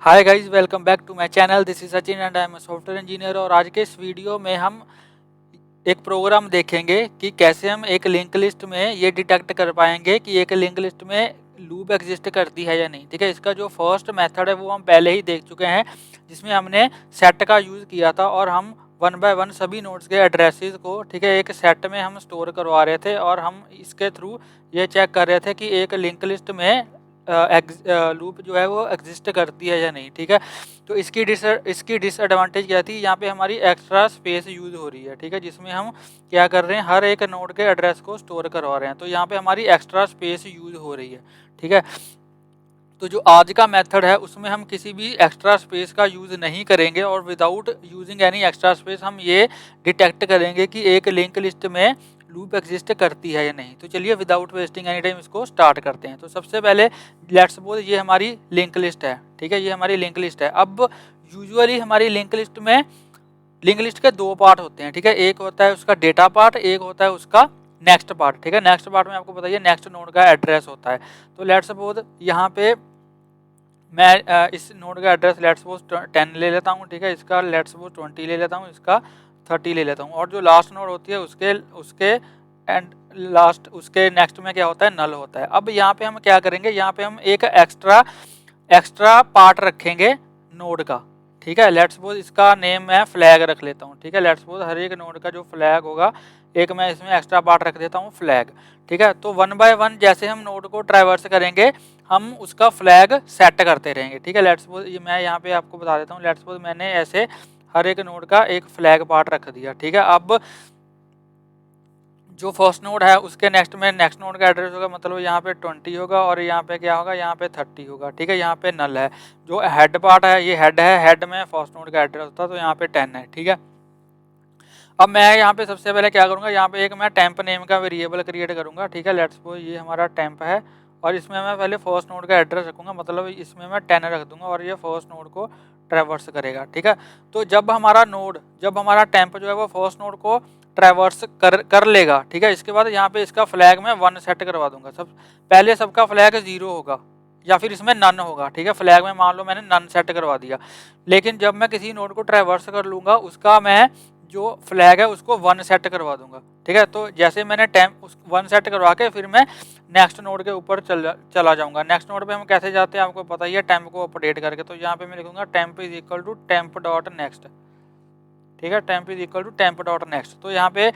Hi guys, welcome back to my channel. This is Sachin and I am software engineer. और आज के इस video में हम एक प्रोग्राम देखेंगे कि कैसे हम एक लिंक लिस्ट में ये डिटेक्ट कर पाएंगे कि एक लिंक लिस्ट में लूप एग्जिस्ट करती है या नहीं। ठीक है, इसका जो फर्स्ट मेथड है वो हम पहले ही देख चुके हैं, जिसमें हमने सेट का यूज़ किया था और हम वन बाय वन सभी नोड्स के एड्रेसेस को, ठीक है, एक सेट में हम स्टोर करवा रहे थे और हम इसके थ्रू ये चेक कर रहे थे कि एक लिंक लिस्ट में लूप जो है वो एग्जिस्ट करती है या नहीं। ठीक है, तो इसकी डिसएडवांटेज क्या थी, यहाँ पे हमारी एक्स्ट्रा स्पेस यूज़ हो रही है। ठीक है, जिसमें हम क्या कर रहे हैं, हर एक नोड के एड्रेस को स्टोर करवा रहे हैं, तो यहाँ पे हमारी एक्स्ट्रा स्पेस यूज़ हो रही है। ठीक है, तो जो आज का मेथड है उसमें हम किसी भी एक्स्ट्रा स्पेस का यूज़ नहीं करेंगे और without using any extra space हम ये डिटेक्ट करेंगे कि एक लिंक लिस्ट में लूप एग्जिस्ट करती है या नहीं। तो चलिए विदाउट वेस्टिंग एनी टाइम इसको स्टार्ट करते हैं। तो सबसे पहले लेट्स सपोज ये हमारी लिंक लिस्ट है। ठीक है, ये हमारी लिंक लिस्ट है। अब यूजुअली हमारी लिंक लिस्ट में लिंक लिस्ट के दो पार्ट होते हैं। ठीक है, एक होता है उसका डेटा पार्ट, एक होता है उसका नेक्स्ट पार्ट। ठीक है, नेक्स्ट पार्ट में आपको बताइए नेक्स्ट नोड का एड्रेस होता है। तो लेट्स सपोज यहाँ पे मैं इस नोड का एड्रेस लेट्स सपोज 10 ले लेता हूँ। ठीक है, इसका लेट्स सपोज 20 ले लेता हूँ, इसका 30 ले लेता हूँ, और जो लास्ट नोड होती है उसके उसके एंड लास्ट उसके नेक्स्ट में क्या होता है, नल होता है। अब यहाँ पे हम क्या करेंगे, यहाँ पे हम एक एक्स्ट्रा पार्ट रखेंगे नोड का। ठीक है, लेट्स सपोज इसका नेम मैं फ्लैग रख लेता हूँ। ठीक है, लेट्स सपोज हर एक नोड का जो फ्लैग होगा एक मैं इसमें एक्स्ट्रा पार्ट रख देता हूँ, फ्लैग। ठीक है, तो वन बाय वन जैसे हम नोड को ट्रैवर्स करेंगे हम उसका फ्लैग सेट करते रहेंगे। ठीक है, लेट्स सपोज ये मैं यहाँ पे आपको बता देता हूँ, लेट्स सपोज मैंने ऐसे हर एक नोड का एक फ्लैग पार्ट रख दिया। ठीक है, अब जो फर्स्ट नोड है उसके नेक्स्ट में नेक्स्ट नोड का एड्रेस होगा, मतलब यहाँ पे 20 होगा और यहाँ पे क्या होगा, यहाँ पे 30 होगा। ठीक है, यहाँ पे नल है। जो हेड पार्ट है ये हेड है, हेड में फर्स्ट नोड का एड्रेस होता है, तो यहाँ पे 10 है। ठीक है, अब मैं यहाँ पे सबसे पहले क्या करूँगा, यहाँ पे एक मैं टेम्प नेम का वेरिएबल क्रिएट करूँगा। ठीक है, लेट्स सपोज ये हमारा टेम्प है और इसमें मैं पहले फर्स्ट नोड का एड्रेस रखूँगा, मतलब इसमें मैं 10 रख दूँगा और ये फर्स्ट नोड को ट्रैवर्स करेगा। ठीक है, तो जब हमारा टेम्प जो है वो फर्स्ट नोड को ट्रैवर्स कर लेगा। ठीक है, इसके बाद यहाँ पे इसका फ्लैग मैं 1 सेट करवा दूंगा। पहले सबका फ्लैग 0 होगा या फिर इसमें नन होगा। ठीक है, फ्लैग में मान लो मैंने नन सेट करवा दिया, लेकिन जब मैं किसी नोड को ट्रैवर्स कर लूँगा उसका मैं जो फ्लैग है उसको 1 सेट करवा दूंगा। ठीक है, तो जैसे मैंने टेम्प 1 सेट करवा के फिर मैं नेक्स्ट नोड के ऊपर चला जाऊंगा। नेक्स्ट नोड पे हम कैसे जाते हैं आपको पता ही है, टेम्प को अपडेट करके। तो यहाँ पे मैं लिखूंगा temp is equal to temp dot next. ठीक है, temp is equal to temp dot next. तो यहाँ पे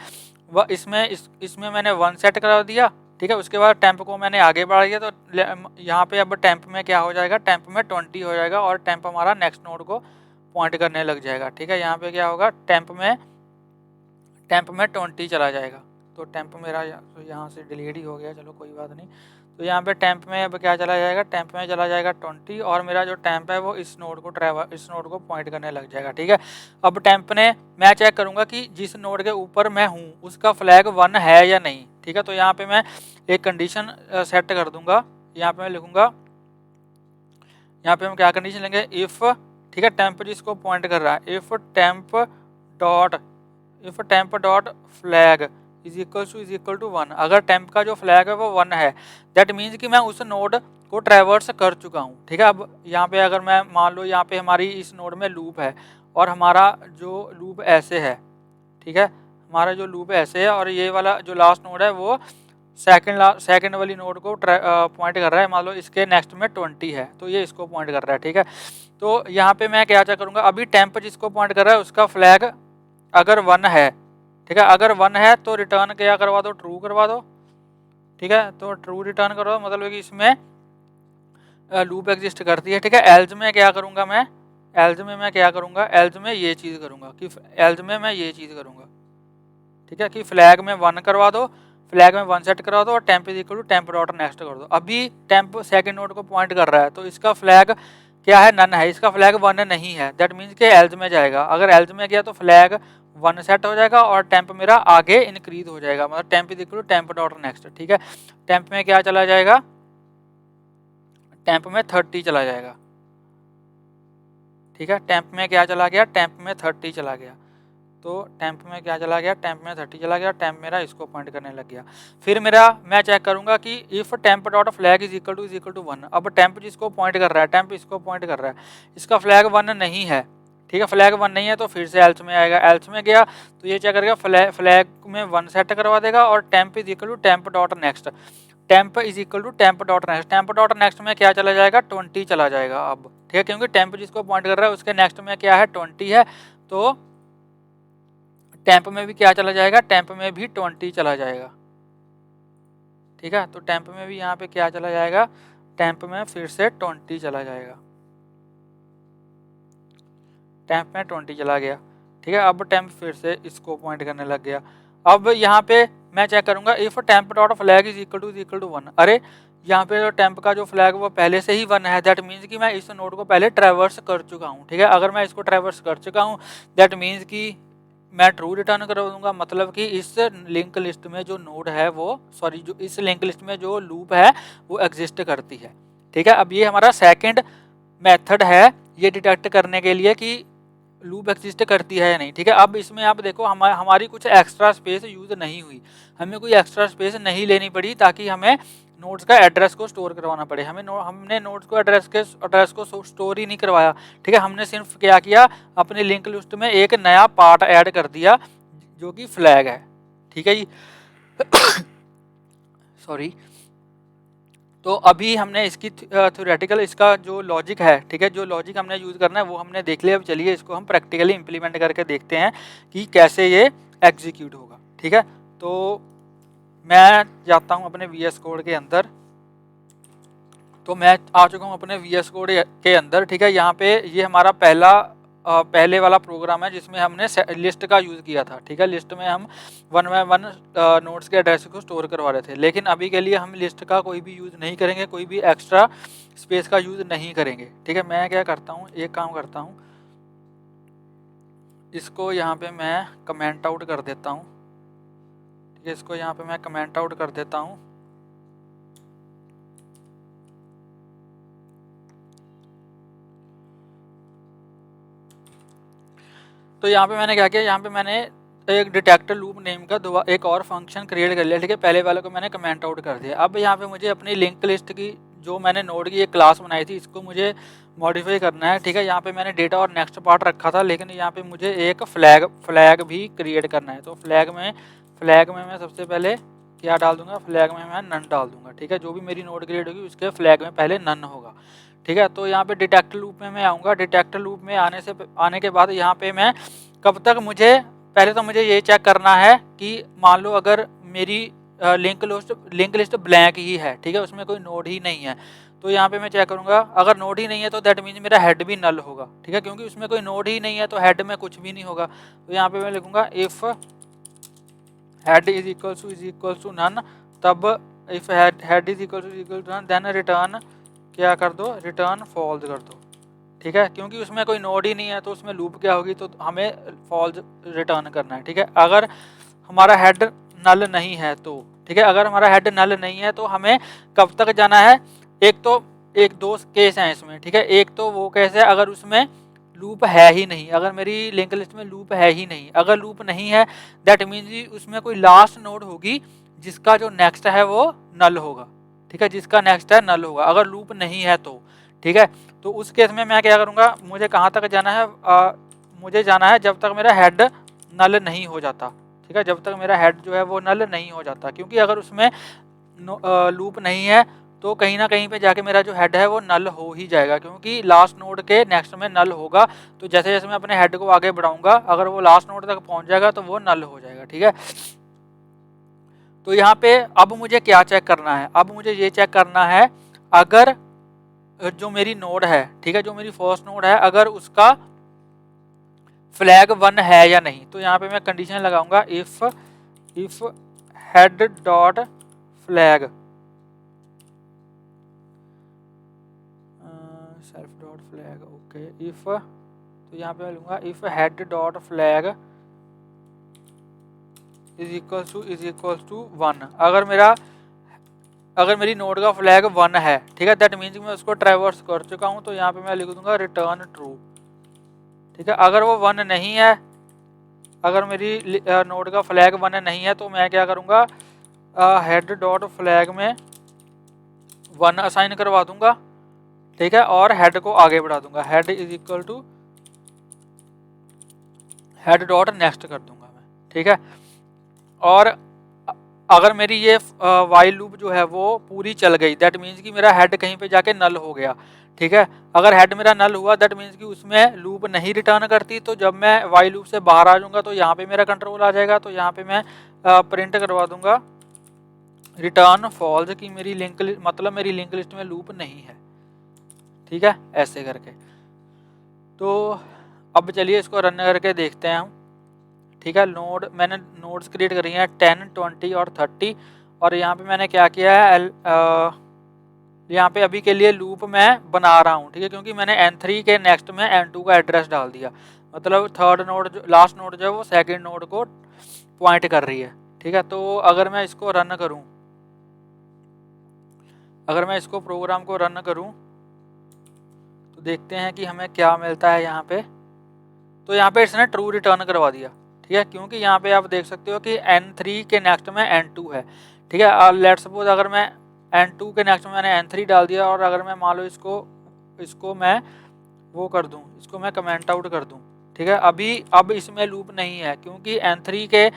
इसमें मैंने 1 सेट करा दिया। ठीक है, उसके बाद टेम्प को मैंने आगे बढ़ा दिया, तो यहाँ पे अब टेम्प में क्या हो जाएगा, टेम्प में 20 हो जाएगा और टेम्प हमारा नेक्स्ट नोड को पॉइंट करने लग जाएगा। ठीक है, यहाँ पे क्या होगा, टेम्प में 20 चला जाएगा। तो टेम्प मेरा यहाँ से डिलीट ही हो गया, चलो कोई बात नहीं। तो यहाँ पे टेम्प में अब क्या चला जाएगा, टेम्प में चला जाएगा 20 और मेरा जो टेम्प है वो इस नोड को पॉइंट करने लग जाएगा। ठीक है, अब टेम्प ने मैं चेक करूँगा कि जिस नोड के ऊपर मैं हूँ उसका फ्लैग 1 है या नहीं। ठीक है, तो यहाँ पे मैं एक कंडीशन सेट कर दूंगा। यहाँ पे मैं लिखूंगा, यहाँ पे हम क्या कंडीशन लेंगे, इफ़, ठीक है, टेम्प जिसको पॉइंट कर रहा है, if temp dot flag is equal to 1। अगर टेम्प का जो फ्लैग है वो 1 है, दैट मीन्स कि मैं उस नोड को ट्रैवर्स कर चुका हूँ। ठीक है, अब यहाँ पे अगर मैं मान लो यहाँ पे हमारी इस नोड में लूप है और हमारा जो लूप ऐसे है। ठीक है, हमारा जो लूप ऐसे है और ये वाला जो लास्ट नोड है वो सेकंड वाली नोड को पॉइंट कर रहा है, मान लो इसके नेक्स्ट में 20 है तो ये इसको पॉइंट कर रहा है। ठीक है, तो यहाँ पे मैं क्या करूँगा, अभी टेम्प जिसको पॉइंट कर रहा है उसका फ्लैग अगर 1 है, ठीक है, अगर 1 है तो रिटर्न क्या करवा दो, ट्रू करवा दो। ठीक है, तो ट्रू रिटर्न करो, मतलब कि इसमें लूप एग्जिस्ट करती है। ठीक है, एल्ज में क्या करूँगा मैं, एल्ज में ये चीज़ करूँगा कि एल्ज में मैं ये चीज़ करूँगा। ठीक है, कि फ्लैग में 1 करवा दो, फ्लैग में 1 सेट करवा दो और temp is equal to temp dot next कर दो। अभी टेम्प सेकंड नोड को पॉइंट कर रहा है तो इसका फ्लैग क्या है, नन है, इसका फ्लैग 1 नहीं है, दैट मीन्स कि एल्ज में जाएगा। अगर एल्ज में गया तो फ्लैग 1 सेट हो जाएगा और टेम्प मेरा आगे इंक्रीज हो जाएगा, मतलब temp is equal to temp dot next. ठीक है, टेम्प में क्या चला जाएगा, टेम्प में 30 चला जाएगा। ठीक है, टेम्प में क्या चला गया, टेम्प में 30 चला गया। तो टेम्प में क्या चला गया, टेम्प में 30 चला गया, टेम्प मेरा इसको पॉइंट करने लग गया। फिर मेरा मैं चेक करूंगा कि if temp dot flag is equal to 1। अब टेम्प जिसको पॉइंट कर रहा है, टेम्प इसको पॉइंट कर रहा है, इसका फ्लैग 1 नहीं है, ठीक है, फ्लैग 1 नहीं है, तो फिर से एल्स में आएगा। एल्स में गया तो ये क्या करेगा, फ्लैग में 1 सेट करवा देगा और temp is equal to temp dot next, temp is equal to temp dot next, temp dot next में क्या चला जाएगा, 20 चला जाएगा। अब ठीक है, क्योंकि टेम्प जिसको पॉइंट कर रहा है उसके नेक्स्ट में क्या है, 20 है, तो टेम्प में भी क्या चला जाएगा, टेम्प में भी 20 चला जाएगा। ठीक है, तो टेम्प में भी यहाँ पे क्या चला जाएगा, टेम्प में फिर से 20 चला जाएगा, टेम्प में 20 चला गया। ठीक है, अब टेम्प फिर से इसको पॉइंट करने लग गया। अब यहाँ पे मैं चेक करूंगा if temp dot flag is equal to 1। अरे यहाँ पे जो टेम्प का जो फ्लैग वो पहले से ही 1 है, दैट मीन्स कि मैं इस नोड को पहले ट्रैवर्स कर चुका हूँ। ठीक है, अगर मैं इसको ट्रैवर्स कर चुका हूँ दैट मीन्स कि मैं ट्रू रिटर्न कर दूंगा, मतलब कि इस लिंक लिस्ट में जो नोड है वो जो इस लिंक लिस्ट में जो लूप है वो एग्जिस्ट करती है। ठीक है, अब ये हमारा सेकंड मेथड है ये डिटेक्ट करने के लिए कि लूप एग्जिस्ट करती है या नहीं। ठीक है, अब इसमें आप देखो हमारी कुछ एक्स्ट्रा स्पेस यूज नहीं हुई, हमें कोई एक्स्ट्रा स्पेस नहीं लेनी पड़ी ताकि हमें नोड्स का एड्रेस को स्टोर करवाना पड़े। हमने नोड्स को एड्रेस को स्टोर ही नहीं करवाया। ठीक है, हमने सिर्फ क्या किया, अपनी लिंक लिस्ट में एक नया पार्ट ऐड कर दिया जो कि फ्लैग है। ठीक है जी सॉरी। तो अभी हमने इसकी थ्योरेटिकल इसका जो लॉजिक है, ठीक है, जो लॉजिक हमने यूज़ करना है वो हमने देख लिया। अब चलिए इसको हम प्रैक्टिकली इम्प्लीमेंट करके देखते हैं कि कैसे ये एग्जीक्यूट होगा। ठीक है, तो मैं जाता हूँ अपने VS कोड के अंदर। तो मैं आ चुका हूँ अपने VS कोड के अंदर। ठीक है, यहाँ पे ये हमारा पहले वाला प्रोग्राम है जिसमें हमने लिस्ट का यूज़ किया था। ठीक है, लिस्ट में हम 1 बाय 1 नोड्स के एड्रेस को स्टोर करवा रहे थे, लेकिन अभी के लिए हम लिस्ट का कोई भी यूज़ नहीं करेंगे, कोई भी एक्स्ट्रा स्पेस का यूज़ नहीं करेंगे। ठीक है, मैं क्या करता हूँ, एक काम करता हूँ, इसको यहाँ पे मैं कमेंट आउट कर देता हूँ। ठीक है, इसको यहाँ पे मैं कमेंट आउट कर देता हूँ। तो यहाँ पे मैंने क्या किया, यहाँ पे मैंने एक डिटेक्टर लूप नेम का एक और फंक्शन क्रिएट कर लिया। ठीक है, पहले वाले को मैंने कमेंट आउट कर दिया। अब यहाँ पे मुझे अपनी लिंक लिस्ट की जो मैंने नोड की एक क्लास बनाई थी इसको मुझे मॉडिफाई करना है। ठीक है, यहाँ पे मैंने डेटा और नेक्स्ट पार्ट रखा था, लेकिन यहाँ पे मुझे एक फ्लैग भी क्रिएट करना है। तो फ्लैग में मैं सबसे पहले क्या डाल दूंगा, फ्लैग में मैं नन डाल दूंगा। ठीक है, जो भी मेरी नोड क्रिएट होगी उसके फ्लैग में पहले नन होगा। ठीक है, तो यहाँ पे डिटेक्टर लूप में मैं आऊँगा। डिटेक्टर लूप में आने के बाद यहाँ पे मैं कब तक पहले तो मुझे ये चेक करना है कि मान लो अगर मेरी लिंक लिस्ट ब्लैंक ही है, ठीक है, उसमें कोई नोड ही नहीं है, तो यहाँ पे मैं चेक करूँगा अगर नोड ही नहीं है तो दैट मीन्स मेरा हेड भी नल होगा। ठीक है, क्योंकि उसमें कोई नोड ही नहीं है तो हेड में कुछ भी नहीं होगा। तो यहाँ पे मैं लिखूँगा if head is equal to none, तब if head is equal to none then return क्या कर दो, रिटर्न फॉल्स कर दो। ठीक है, क्योंकि उसमें कोई नोड ही नहीं है तो उसमें लूप क्या होगी, तो हमें फॉल्स रिटर्न करना है। ठीक है, अगर हमारा हेड नल नहीं है तो, ठीक है, अगर हमारा हेड नल नहीं है तो हमें कब तक जाना है, एक दो केस हैं इसमें। ठीक है, एक तो वो केस है अगर उसमें लूप है ही नहीं, अगर मेरी लिंक लिस्ट में लूप है ही नहीं। अगर लूप नहीं है दैट मीन्स उसमें कोई लास्ट नोड होगी जिसका जो नेक्स्ट है वो नल होगा। ठीक है, जिसका नेक्स्ट है नल होगा, अगर लूप नहीं है तो। ठीक है, तो उस केस में मैं क्या करूँगा, मुझे कहाँ तक जाना है, मुझे जाना है जब तक मेरा हेड नल नहीं हो जाता। ठीक है, जब तक मेरा हेड जो है वो नल नहीं हो जाता, क्योंकि अगर उसमें लूप नहीं है तो कहीं ना कहीं पे जाके मेरा जो हेड है वो नल हो ही जाएगा, क्योंकि लास्ट नोड के नेक्स्ट में नल होगा। तो जैसे जैसे मैं अपने हेड को आगे बढ़ाऊंगा अगर वो लास्ट नोड तक पहुंच जाएगा तो वो नल हो जाएगा। ठीक है, तो यहाँ पे अब मुझे क्या चेक करना है, अब मुझे ये चेक करना है अगर जो मेरी नोड है, ठीक है, जो मेरी फर्स्ट नोड है, अगर उसका फ्लैग 1 है या नहीं। तो यहाँ पे मैं कंडीशन लगाऊंगा if head dot flag self dot flag, okay, if, तो यहाँ पे मैं लूँगा if head dot flag is equal to 1। अगर मेरी नोड का फ्लैग 1 है, ठीक है, दैट मीन्स मैं उसको ट्रैवर्स कर चुका हूँ, तो यहाँ पे मैं लिख दूंगा रिटर्न ट्रू। ठीक है, अगर वो 1 नहीं है अगर मेरी नोड का फ्लैग 1 नहीं है तो मैं क्या करूँगा, हेड डॉट फ्लैग में 1 असाइन करवा दूंगा, ठीक है, और हेड को आगे बढ़ा दूंगा, head is equal to head dot next कर दूंगा मैं, ठीक है। और अगर मेरी ये वाइल लूप जो है वो पूरी चल गई, दैट मीन्स कि मेरा हेड कहीं पे जाके नल हो गया, ठीक है। अगर हेड मेरा नल हुआ दैट मीन्स कि उसमें लूप नहीं रिटर्न करती, तो जब मैं वाइल लूप से बाहर आ जाऊंगा तो यहाँ पे मेरा कंट्रोल आ जाएगा। तो यहाँ पे मैं प्रिंट करवा दूंगा रिटर्न फॉल्स की मेरी लिंक मतलब मेरी लिंक लिस्ट में लूप नहीं है, ठीक है, ऐसे करके। तो अब चलिए इसको रन करके देखते हैं हम, ठीक है। मैंने नोड्स क्रिएट करी हैं 10, 20 और 30, और यहाँ पे मैंने क्या किया है, यहाँ पे अभी के लिए लूप मैं बना रहा हूँ, ठीक है, क्योंकि मैंने N3 के नेक्स्ट में N2 का एड्रेस डाल दिया, मतलब थर्ड नोड जो लास्ट नोड जो है वो सेकेंड नोड को पॉइंट कर रही है, ठीक है। तो अगर मैं इसको रन करूँ, अगर मैं इसको प्रोग्राम को रन करूँ तो देखते हैं कि हमें क्या मिलता है यहाँ पे। तो यहाँ पे इसने ट्रू रिटर्न करवा दिया, ठीक है, क्योंकि यहाँ पे आप देख सकते हो कि N3 के नेक्स्ट में N2 है, ठीक है। लेट्स सपोज अगर मैं N2 के नेक्स्ट में मैंने N3 डाल दिया, और अगर मैं मान लो इसको मैं वो कर दूँ, इसको मैं कमेंट आउट कर दूँ, ठीक है। अब इसमें लूप नहीं है क्योंकि N3 के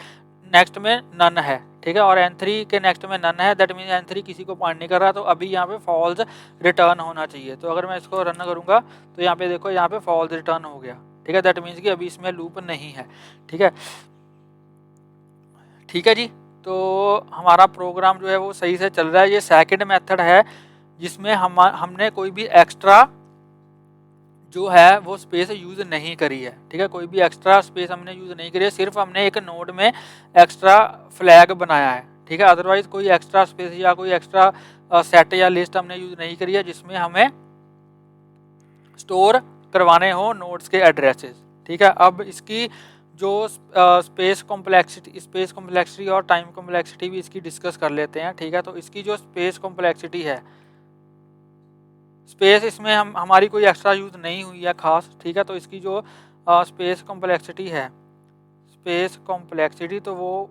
नेक्स्ट में नन है, ठीक है, और N3 के नेक्स्ट में नन है, दैट मीन्स N3 किसी को पॉइंट नहीं कर रहा, तो अभी यहाँ पे फॉल्स रिटर्न होना चाहिए। तो अगर मैं इसको रन करूँगा तो यहाँ पे देखो, यहाँ पे फॉल्स रिटर्न हो गया, ठीक है, दैट मीन्स कि अभी इसमें लूप नहीं है, ठीक है, ठीक है जी। तो हमारा प्रोग्राम जो है वो सही से चल रहा है। ये सेकंड मेथड है जिसमें हमने कोई भी एक्स्ट्रा जो है वो स्पेस यूज़ नहीं करी है, ठीक है, कोई भी एक्स्ट्रा स्पेस हमने यूज़ नहीं करी है, सिर्फ हमने एक नोड में एक्स्ट्रा फ्लैग बनाया है, ठीक है। अदरवाइज कोई एक्स्ट्रा स्पेस या कोई एक्स्ट्रा सेट या लिस्ट हमने यूज़ नहीं करी है जिसमें हमें स्टोर करवाने हो नोड्स के एड्रेसेस, ठीक है। अब इसकी जो स्पेस कॉम्प्लेक्सिटी और टाइम कॉम्प्लेक्सिटी भी इसकी डिस्कस कर लेते हैं, ठीक है। तो इसकी जो स्पेस कॉम्प्लेक्सिटी है, स्पेस इसमें हमारी कोई एक्स्ट्रा यूज़ नहीं हुई है खास, ठीक है। तो इसकी जो स्पेस कॉम्प्लेक्सिटी है, स्पेस कॉम्प्लेक्सिटी तो वो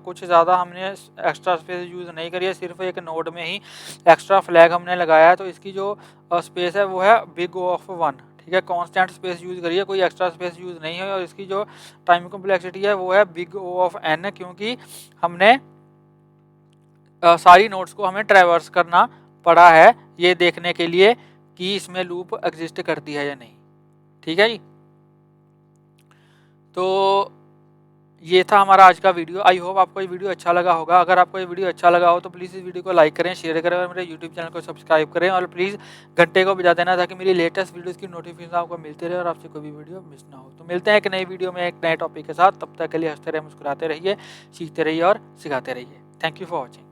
कुछ ज़्यादा हमने एक्स्ट्रा स्पेस यूज़ नहीं करी है, सिर्फ एक नोड में ही एक्स्ट्रा फ्लैग हमने लगाया है। तो इसकी जो स्पेस है वो है बिग O ऑफ 1, ठीक है, कांस्टेंट स्पेस यूज़ करिए, कोई एक्स्ट्रा स्पेस यूज़ नहीं है। और इसकी जो टाइम कॉम्प्लेक्सिटी है वो है बिग O ऑफ n, क्योंकि हमने सारी नोड्स को हमें ट्रैवर्स करना पड़ा है ये देखने के लिए कि इसमें लूप एग्जिस्ट करती है या नहीं, ठीक है जी। तो ये था हमारा आज का वीडियो। आई होप आपको ये वीडियो अच्छा लगा होगा। अगर आपको ये वीडियो अच्छा लगा हो तो प्लीज़ इस वीडियो को लाइक करें, शेयर करें और मेरे यूट्यूब चैनल को सब्सक्राइब करें, और प्लीज़ घंटे को बजा देना ताकि मेरी लेटेस्ट वीडियोज़ की नोटिफिकेशन आपको मिलती रहे और आपसे कोई भी वीडियो मिस ना हो। तो मिलते हैं एक नई वीडियो में एक नए टॉपिक के साथ। तब तक के लिए हंसते रहिए, मुस्कुराते रहिए, सीखते रहिए और सिखाते रहिए। Thank you for watching.